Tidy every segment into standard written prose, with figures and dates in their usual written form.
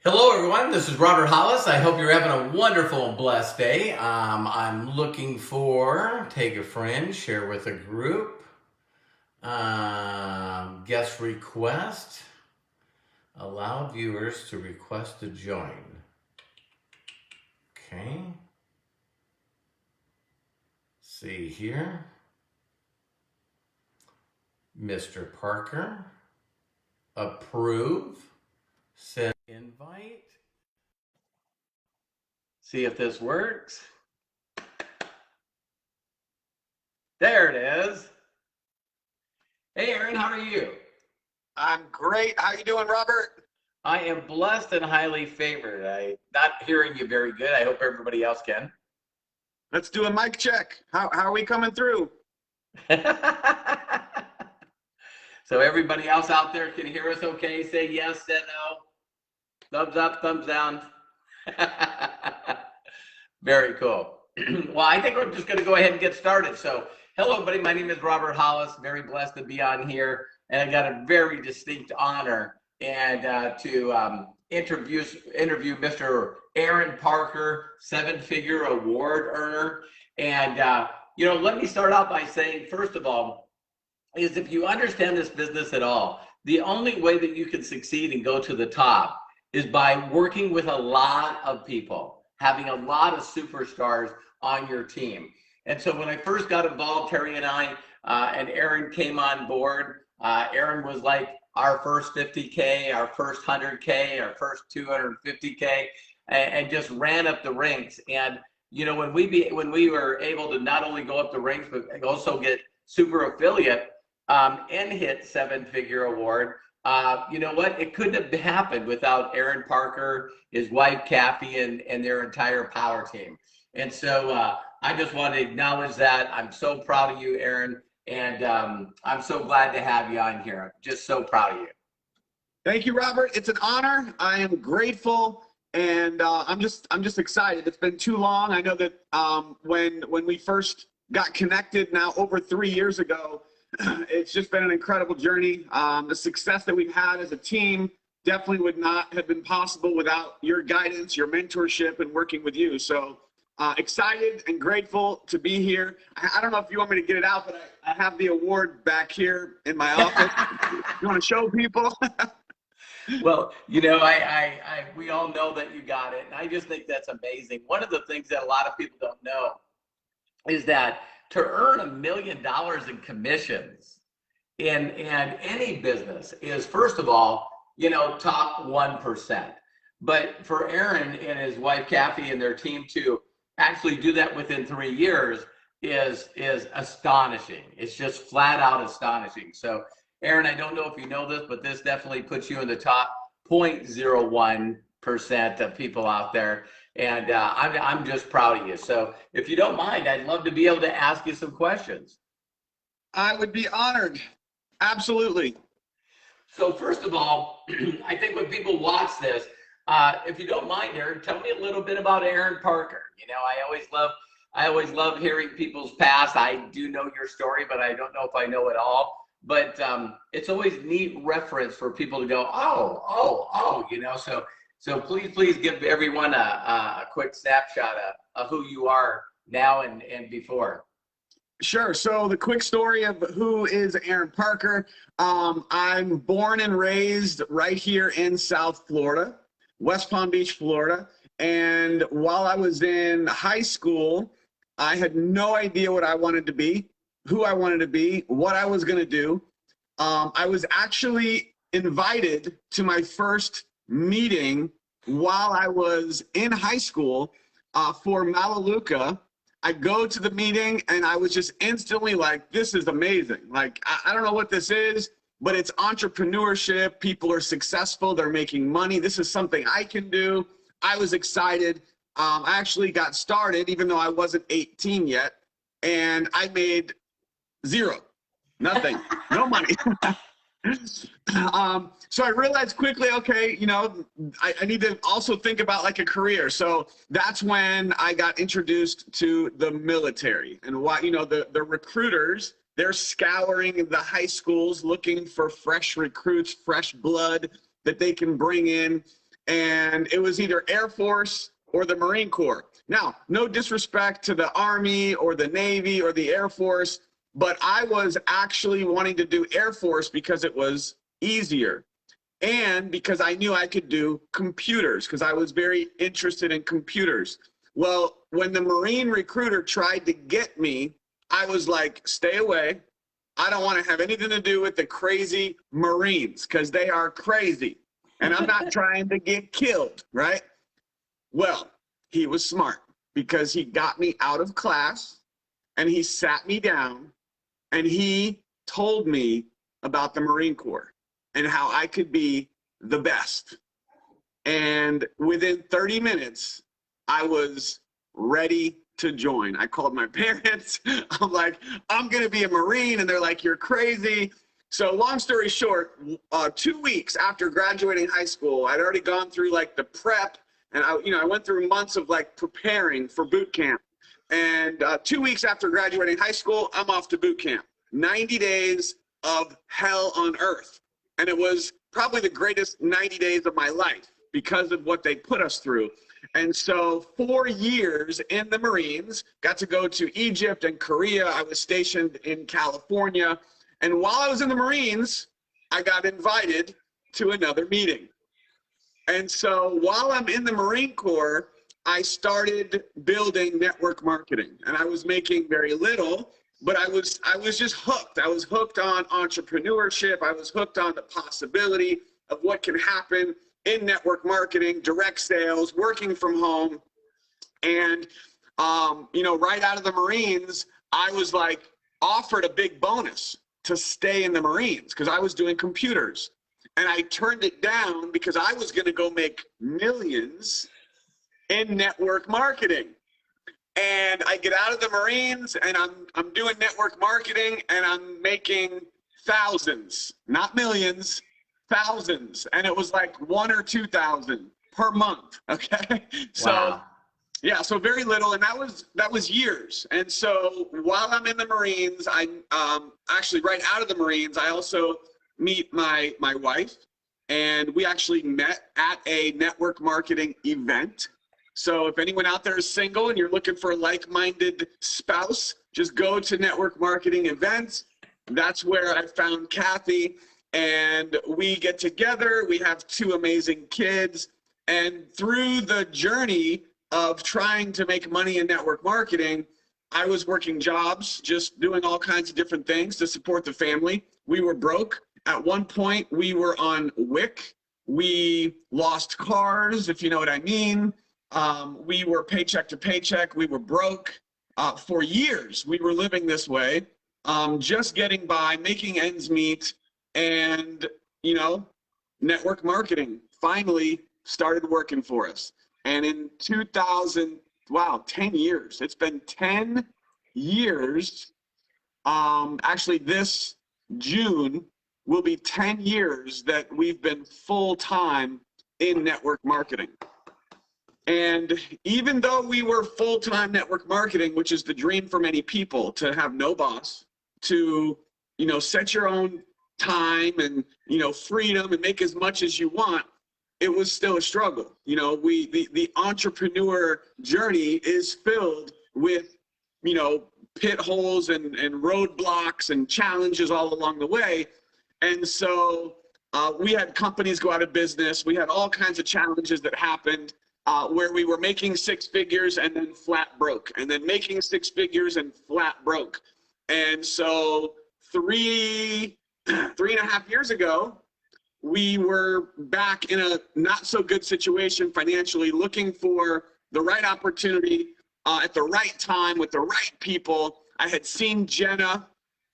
Hello, everyone. This is Robert Hollis. I hope you're having a wonderful and blessed day. I'm looking for take a friend, share with a group, guest request, allow viewers to request to join. Okay. See here. Mr. Parker, approve, send invite. See if this works. There it is. Hey, Aaron, how are you? I'm great. How you doing, Robert? I am blessed and highly favored. I'm not hearing you very good. I hope everybody else can. Let's do a mic check. How are we coming through? So everybody else out there can hear us okay? Say yes, say no. Thumbs up, thumbs down. Very cool. Well, I think we're just going to go ahead and get started. So, hello, everybody. My name is Robert Hollis. Very blessed to be on here. And I got a very distinct honor and to interview Mr. Aron Parker, seven-figure award earner. And, let me start out by saying, first of all, is if you understand this business at all, the only way that you can succeed and go to the top is by working with a lot of people, having a lot of superstars on your team. And so when I first got involved, Terry and I and Aron came on board. Aron was like our first 50K, our first 100K, our first 250K, and just ran up the ranks. And when we were able to not only go up the ranks but also get super affiliate and hit seven-figure award. You know what? It couldn't have happened without Aron Parker, his wife Kathy, and their entire power team. And so I just want to acknowledge that. I'm so proud of you, Aron, and I'm so glad to have you on here. I'm just so proud of you. Thank you, Robert. It's an honor. I am grateful, and I'm just excited. It's been too long. I know that when we first got connected now over 3 years ago, it's just been an incredible journey. The success that we've had as a team definitely would not have been possible without your guidance, your mentorship, and working with you. So excited and grateful to be here. I don't know if you want me to get it out, but I have the award back here in my office. You want to show people? Well, we all know that you got it, and I just think that's amazing. One of the things that a lot of people don't know is that to earn $1 million in commissions in any business is, first of all, top 1%. But for Aron and his wife Kathy and their team to actually do that within 3 years is astonishing. It's just flat out astonishing. So, Aron, I don't know if you know this, but this definitely puts you in the top 0.01% of people out there. And I'm just proud of you. So if you don't mind, I'd love to be able to ask you some questions. I would be honored. Absolutely. So first of all, I think when people watch this, if you don't mind, Aron, tell me a little bit about Aron Parker. I always love hearing people's past. I do know your story, but I don't know if I know it all. But it's always neat reference for people to go, oh, So please give everyone a quick snapshot of who you are now and before. Sure. So the quick story of who is Aron Parker. I'm born and raised right here in South Florida, West Palm Beach, Florida. And while I was in high school, I had no idea what I wanted to be, who I wanted to be, what I was going to do. I was actually invited to my first meeting while I was in high school for Melaleuca. I go to the meeting and I was just instantly like, this is amazing. Like, I don't know what this is, but it's entrepreneurship. People are successful. They're making money. This is something I can do. I was excited. I actually got started, even though I wasn't 18 yet, and I made zero, nothing, no money. So I realized quickly, okay, I need to also think about like a career. So that's when I got introduced to the military and why, the recruiters, they're scouring the high schools looking for fresh recruits, fresh blood that they can bring in. and it was either Air Force or the Marine Corps. Now, no disrespect to the Army or the Navy or the Air Force, but I was actually wanting to do Air Force because it was easier and because I knew I could do computers because I was very interested in computers. Well, when the Marine recruiter tried to get me, I was like, stay away. I don't want to have anything to do with the crazy Marines because they are crazy and I'm not trying to get killed, right? Well, he was smart because he got me out of class and he sat me down and he told me about the Marine Corps and how I could be the best. And within 30 minutes, I was ready to join. I called my parents. I'm like, I'm going to be a Marine. And they're like, you're crazy. So long story short, 2 weeks after graduating high school, I'd already gone through like the prep. And I went through months of like preparing for boot camp. And 2 weeks after graduating high school, I'm off to boot camp. 90 days of hell on earth. And it was probably the greatest 90 days of my life because of what they put us through. And so 4 years in the Marines, got to go to Egypt and Korea. I was stationed in California. And while I was in the Marines, I got invited to another meeting. And so while I'm in the Marine Corps, I started building network marketing. And I was making very little, but I was just hooked. I was hooked on entrepreneurship. I was hooked on the possibility of what can happen in network marketing, direct sales, working from home. And, right out of the Marines, I was like offered a big bonus to stay in the Marines because I was doing computers. And I turned it down because I was going to go make millions in network marketing. And I get out of the Marines and I'm doing network marketing and I'm making thousands, not millions, thousands. And it was like 1,000 or 2,000 per month. Okay. So Wow. yeah, so very little. And that was years. And so while I'm in the Marines, I actually right out of the Marines, I also meet my wife, and we actually met at a network marketing event. So if anyone out there is single and you're looking for a like-minded spouse, just go to network marketing events. That's where I found Kathy, and we get together. We have 2 amazing kids, and through the journey of trying to make money in network marketing, I was working jobs, just doing all kinds of different things to support the family. We were broke. At one point, we were on WIC. We lost cars, if you know what I mean. We were paycheck to paycheck. We were broke. For years, we were living this way, just getting by, making ends meet. And, network marketing finally started working for us. And in 10 years. It's been 10 years. Actually, this June will be 10 years that we've been full-time in network marketing. And even though we were full-time network marketing, which is the dream for many people, to have no boss, to, set your own time and, freedom and make as much as you want, it was still a struggle. The entrepreneur journey is filled with, pit holes and roadblocks and challenges all along the way. And so we had companies go out of business. We had all kinds of challenges that happened where we were making 6 figures and then flat broke, and then making 6 figures and flat broke. And so 3.5 years ago, we were back in a not so good situation financially, looking for the right opportunity at the right time with the right people. I had seen Jenna,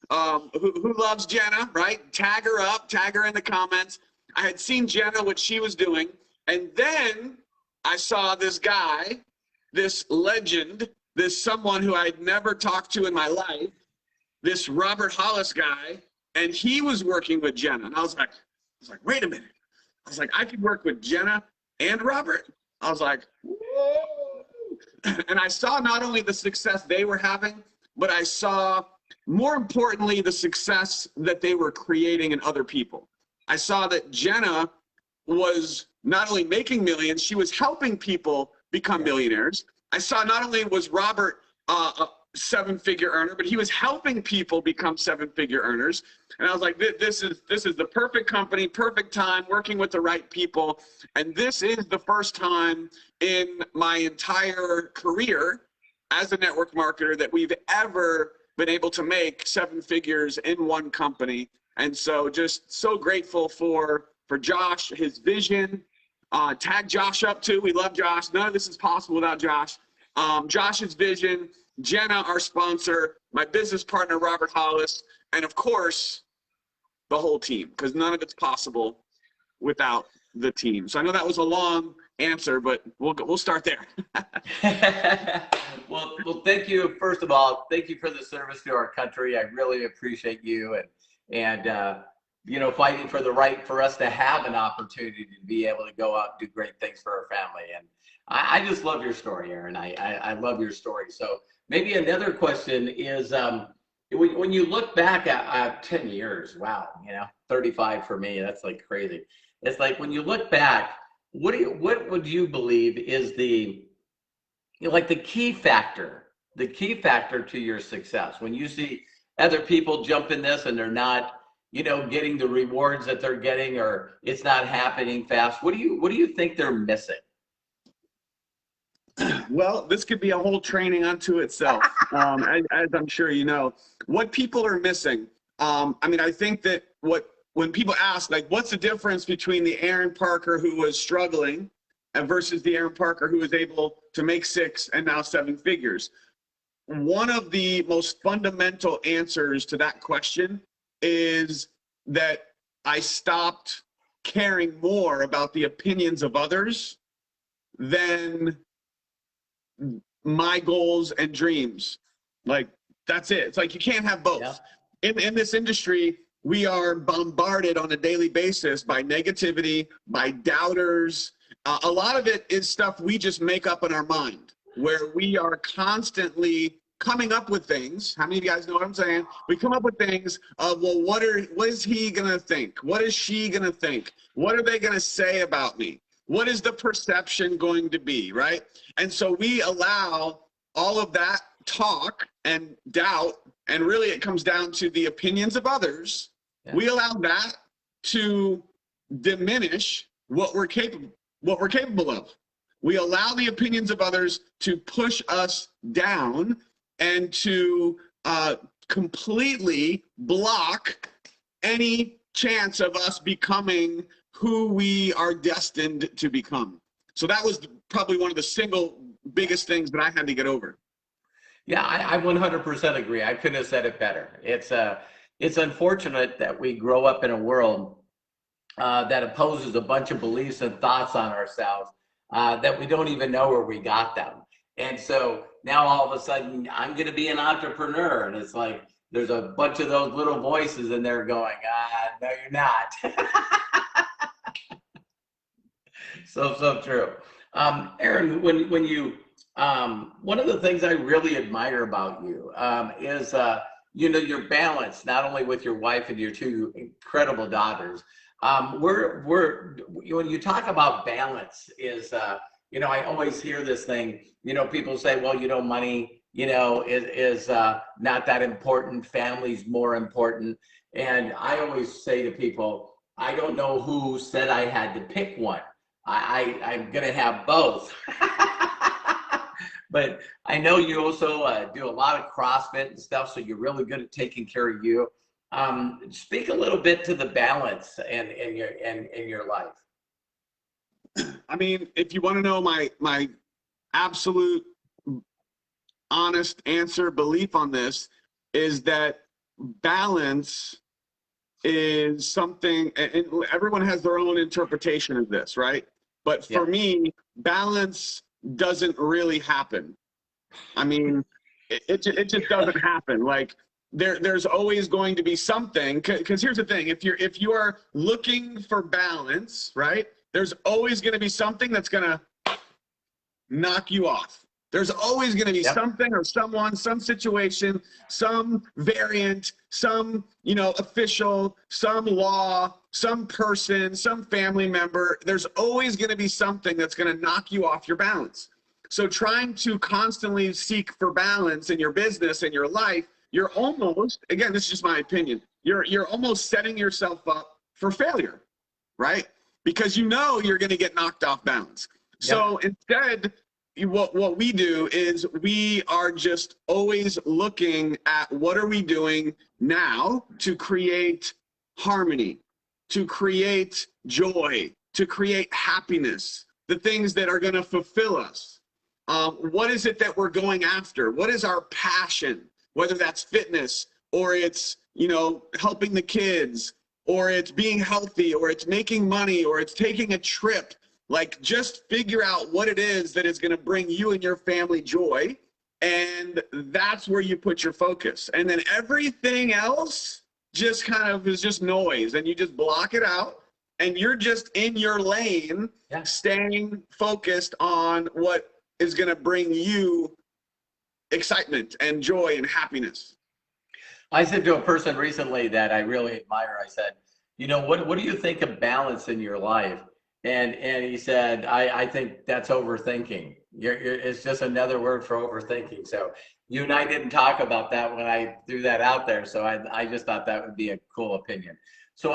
who loves Jenna, right? Tag her up, tag her in the comments. I had seen Jenna, what she was doing. And then I saw this guy, this legend, this someone who I'd never talked to in my life, this Robert Hollis guy, and he was working with Jenna. And I was like, wait a minute. I was like, I could work with Jenna and Robert. I was like, whoa. And I saw not only the success they were having, but I saw, more importantly, the success that they were creating in other people. I saw that Jenna was not only making millions, she was helping people become millionaires. I saw not only was Robert a seven-figure earner, but he was helping people become seven-figure earners. And I was like, this is the perfect company, perfect time, working with the right people. And this is the first time in my entire career as a network marketer that we've ever been able to make seven figures in one company. And so just so grateful for Josh, his vision. Tag Josh up too. We love Josh. None of this is possible without Josh. Josh's vision, Jenna, our sponsor, my business partner, Robert Hollis, and of course, the whole team, because none of it's possible without the team. So I know that was a long answer, but we'll start there. well, thank you. First of all, thank you for the service to our country. I really appreciate you and you know, fighting for the right for us to have an opportunity to be able to go out and do great things for our family. And I just love your story, Aron. I love your story. So maybe another question is, when you look back at 10 years, wow, you know, 35 for me, that's like crazy. It's like when you look back, what would you believe is the, you know, like the key factor to your success? When you see other people jump in this and they're not, you know, getting the rewards that they're getting, or it's not happening fast, what do you think they're missing? Well, this could be a whole training unto itself, as I'm sure you know. What people are missing, I mean, I think that when people ask, like, what's the difference between the Aron Parker who was struggling versus the Aron Parker who was able to make 6 and now 7 figures? One of the most fundamental answers to that question is that I stopped caring more about the opinions of others than my goals and dreams. Like, that's it. It's like you can't have both. Yeah. In this industry, we are bombarded on a daily basis by negativity, by doubters. A lot of it is stuff we just make up in our mind, where we are constantly coming up with things. How many of you guys know what I'm saying? We come up with things of, well, what is he gonna think? What is she gonna think? What are they gonna say about me? What is the perception going to be, right? And so we allow all of that talk and doubt, and really it comes down to the opinions of others. Yeah. We allow that to diminish what we're capable of. We allow the opinions of others to push us down and to completely block any chance of us becoming who we are destined to become. So that was probably one of the single biggest things that I had to get over. Yeah, I 100% agree. I couldn't have said it better. It's unfortunate that we grow up in a world that opposes a bunch of beliefs and thoughts on ourselves that we don't even know where we got them. And so now all of a sudden I'm going to be an entrepreneur, and it's like there's a bunch of those little voices in there going, no, you're not. So true. Aron, when you, one of the things I really admire about you is, you know, your balance, not only with your wife and your 2 incredible daughters. When you talk about balance is, you know, I always hear this thing, you know, people say, well, you know, money, you know, is not that important. Family's more important. And I always say to people, I don't know who said I had to pick one. I'm going to have both. But I know you also do a lot of CrossFit and stuff, so you're really good at taking care of you. Speak a little bit to the balance in your life. I mean, if you want to know my absolute honest answer, belief on this is that balance is something, and everyone has their own interpretation of this, right? But for me, balance doesn't really happen. I mean, it just doesn't happen. Like there's always going to be something, because here's the thing, if you are looking for balance, right, there's always going to be something that's going to knock you off. There's always going to be Yep. something or someone, some situation, some variant, some, official, some law, some person, some family member. There's always going to be something that's going to knock you off your balance. So trying to constantly seek for balance in your business and your life, you're almost, again, this is just my opinion, you're almost setting yourself up for failure, right? Because you're going to get knocked off balance. So instead, what we do is we are just always looking at what are we doing now to create harmony, to create joy, to create happiness, the things that are going to fulfill us. What is it that we're going after? What is our passion? Whether that's fitness or it's, helping the kids or it's being healthy or it's making money or it's taking a trip. Like, just figure out what it is that is going to bring you and your family joy. And that's where you put your focus. And then everything else just kind of is just noise, and you just block it out. And you're just in your lane, staying focused on what is going to bring you excitement and joy and happiness. I said to a person recently that I really admire, I said, what do you think of balance in your life? And he said, I think that's overthinking. It's just another word for overthinking. So you and I didn't talk about that when I threw that out there. So I just thought that would be a cool opinion. So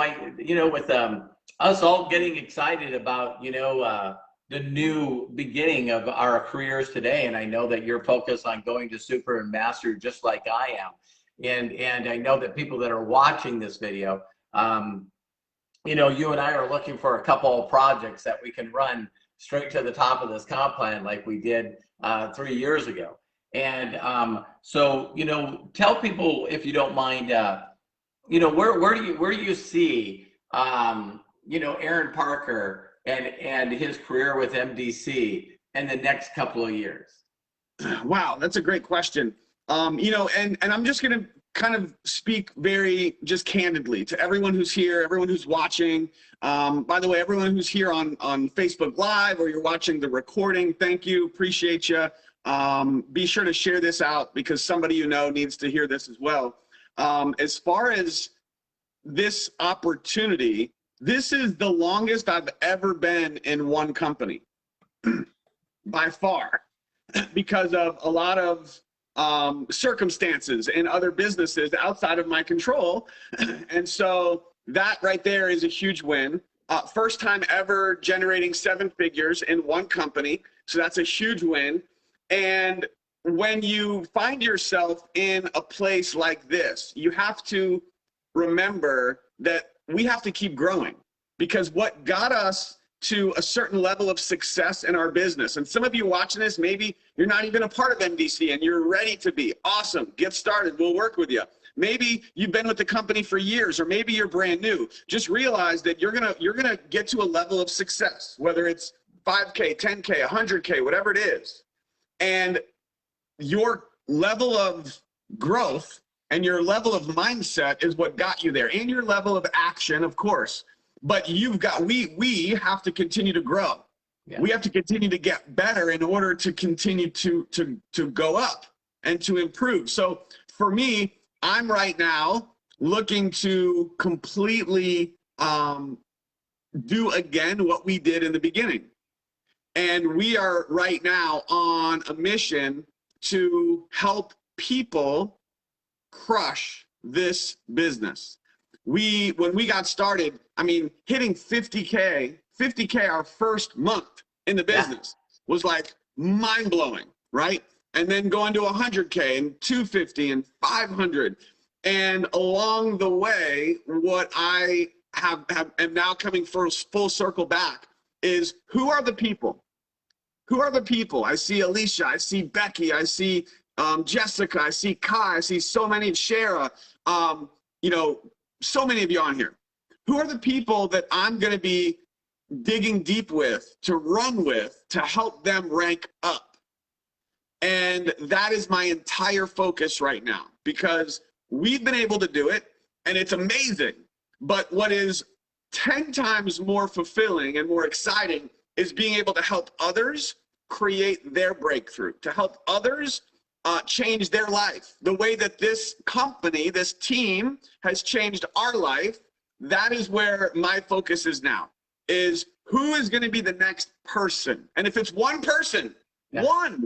with us all getting excited about, the new beginning of our careers today. And I know that you're focused on going to super and master just like I am. And I know that people that are watching this video, you and I are looking for a couple of projects that we can run straight to the top of this comp plan like we did 3 years ago. And so, tell people, if you don't mind, where do you see, Aron Parker and his career with MDC in the next couple of years? Wow, that's a great question. And I'm just going to kind of speak very just candidly to everyone who's here, everyone who's watching. By the way, everyone who's here on Facebook Live or you're watching the recording, thank you, appreciate you. Be sure to share this out because somebody needs to hear this as well. As far as this opportunity, this is the longest I've ever been in one company by far, because of a lot of circumstances and other businesses outside of my control. And so that right there is a huge win. First time ever generating 7 figures in one company. So that's a huge win. And when you find yourself in a place like this, you have to remember that we have to keep growing, because what got us to a certain level of success in our business, and some of you watching this, maybe you're not even a part of MDC and you're ready to be. Awesome, get started, we'll work with you. Maybe you've been with the company for years, or maybe you're brand new. Just realize that you're gonna get to a level of success, whether it's 5K, 10K, 100K, whatever it is. And your level of growth and your level of mindset is what got you there, and your level of action, of course. But we have to continue to grow. Yeah. We have to continue to get better in order to continue to go up and to improve. So for me, I'm right now looking to completely do again what we did in the beginning. And we are right now on a mission to help people crush this business. When we got started, I mean, hitting 50K our first month in the business was like mind-blowing, right? And then going to 100K and 250 and 500. And along the way, what I am now coming full circle back is, who are the people? Who are the people? I see Alicia, I see Becky, I see Jessica, I see Kai, I see so many, Shara, so many of you on here. Who are the people that I'm going to be digging deep with, to run with, to help them rank up? And that is my entire focus right now, because we've been able to do it and it's amazing. But what is 10 times more fulfilling and more exciting is being able to help others create their breakthrough, to help others change their life. The way that this company, this team has changed our life, that is where my focus is now, is who is going to be the next person. And if it's one person,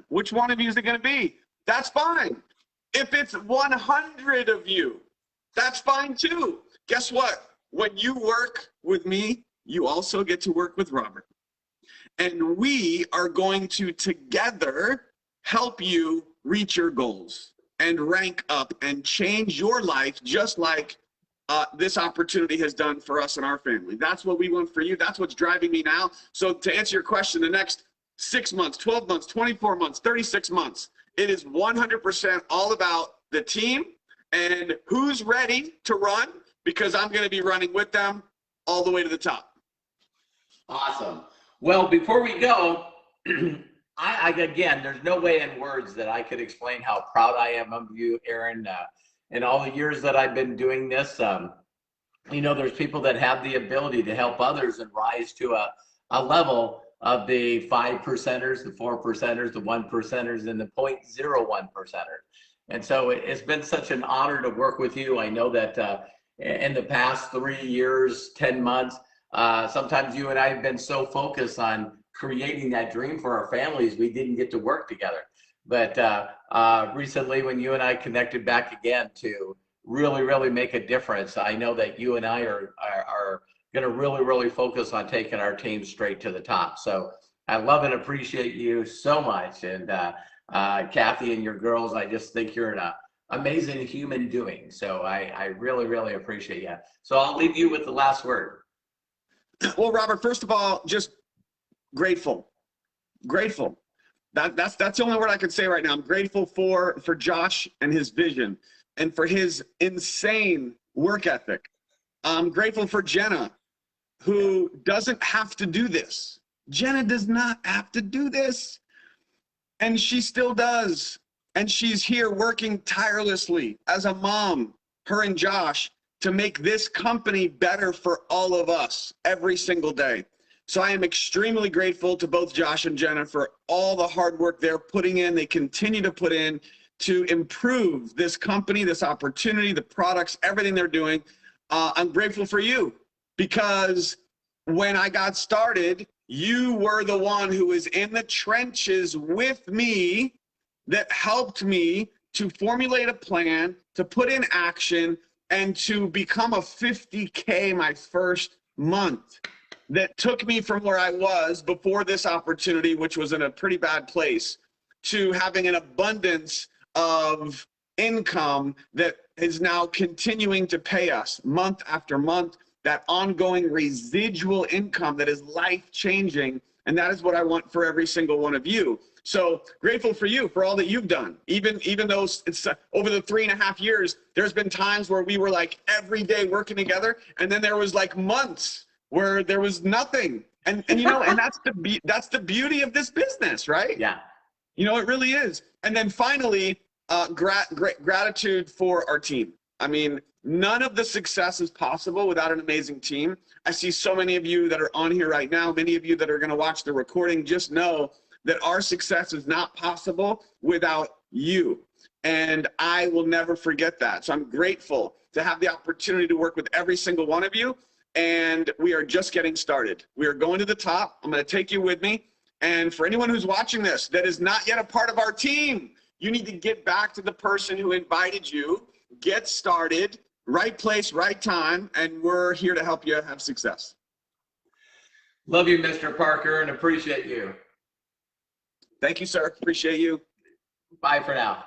which one of you is it going to be? That's fine. If it's 100 of you, that's fine too. Guess what? When you work with me, you also get to work with Robert. And we are going to together help you reach your goals and rank up and change your life, just like this opportunity has done for us and our family. That's what we want for you. That's what's driving me now. So to answer your question, the next 6 months, 12 months, 24 months, 36 months, it is 100% all about the team and who's ready to run, because I'm going to be running with them all the way to the top. Awesome. Well, before we go, again, there's no way in words that I could explain how proud I am of you, Aron, in all the years that I've been doing this. You know, there's people that have the ability to help others and rise to a level of the 5 percenters, the 4 percenters, the 1 percenters, and the 0.01 percenters. And so it's been such an honor to work with you. I know that in the past 3 years, 10 months, sometimes you and I have been so focused on creating that dream for our families, we didn't get to work together. But recently, when you and I connected back again to really make a difference, I know that you and I are going to really focus on taking our team straight to the top. So I love and appreciate you so much. And Kathy and your girls, I just think you're an amazing human doing. So I really appreciate you. So I'll leave you with the last word. Well, Robert, first of all, just grateful. That's the only word I could say right now. I'm grateful for Josh and his vision and for his insane work ethic. I'm grateful for Jenna, who doesn't have to do this. Jenna does not have to do this. And she still does. And she's here working tirelessly as a mom, her and Josh, to make this company better for all of us every single day. So I am extremely grateful to both Josh and Jenna for all the hard work they're putting in. They continue to put in to improve this company, this opportunity, the products, everything they're doing. I'm grateful for you, because when I got started, you were the one who was in the trenches with me that helped me to formulate a plan, to put in action, and to become a 50K my first month. That took me from where I was before this opportunity, which was in a pretty bad place, to having an abundance of income that is now continuing to pay us month after month, that ongoing residual income that is life-changing. And that is what I want for every single one of you. So grateful for you, for all that you've done. Even though it's over the 3.5 years, there's been times where we were like every day working together, and then there was like months where there was nothing. And you know, and that's the beauty of this business, right? Yeah. You know, it really is. And then finally, gratitude for our team. I mean, none of the success is possible without an amazing team. I see so many of you that are on here right now, many of you that are going to watch the recording. Just know that our success is not possible without you. And I will never forget that. So I'm grateful to have the opportunity to work with every single one of you. And we are just getting started. We are going to the top. I'm going to take you with me. And for anyone who's watching this that is not yet a part of our team, you need to get back to the person who invited you, get started, right place, right time, and we're here to help you have success. Love you, Mr. Parker, and appreciate you. Thank you, sir. Appreciate you. Bye for now.